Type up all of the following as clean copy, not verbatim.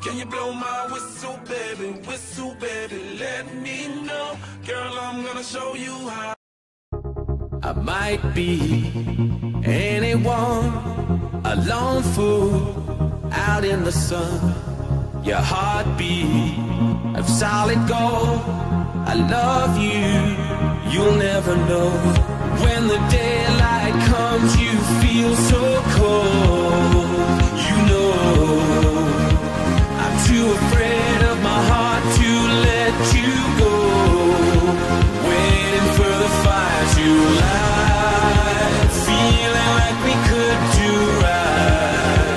Can you blow my whistle, baby, let me know. Girl, I'm gonna show you how. I might be anyone, a lone fool out in the sun. Your heartbeat of solid gold. I love you, you'll never know. When the daylight comes, you feel so cold. You know I'm too afraid of my heart to let you go. Waiting for the fire to light, feeling like we could do right.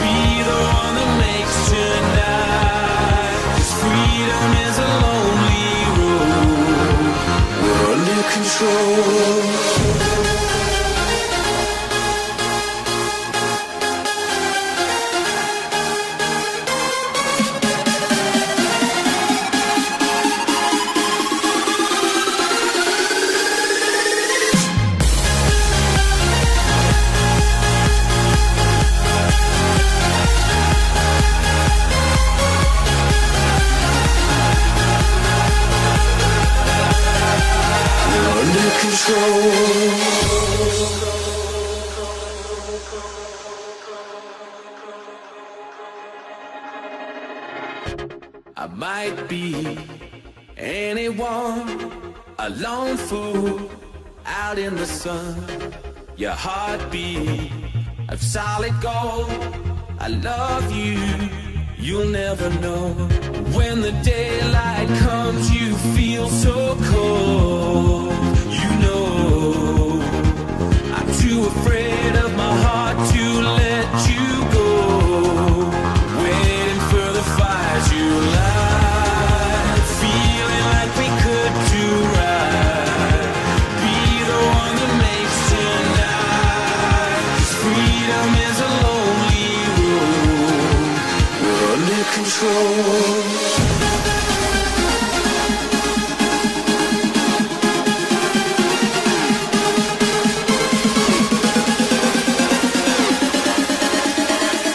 Be the one that makes tonight. 'Cause freedom is a lonely road. We're under control. I might be anyone, a lone fool out in the sun. Your heartbeat of solid gold. I love you, you'll never know. When the daylight comes, you feel so cold. You know I'm too afraid of my heart to let you go. Waiting for the fire to light, feeling like we could do right. Be the one that makes tonight. 'Cause freedom is a lonely road. We're under control.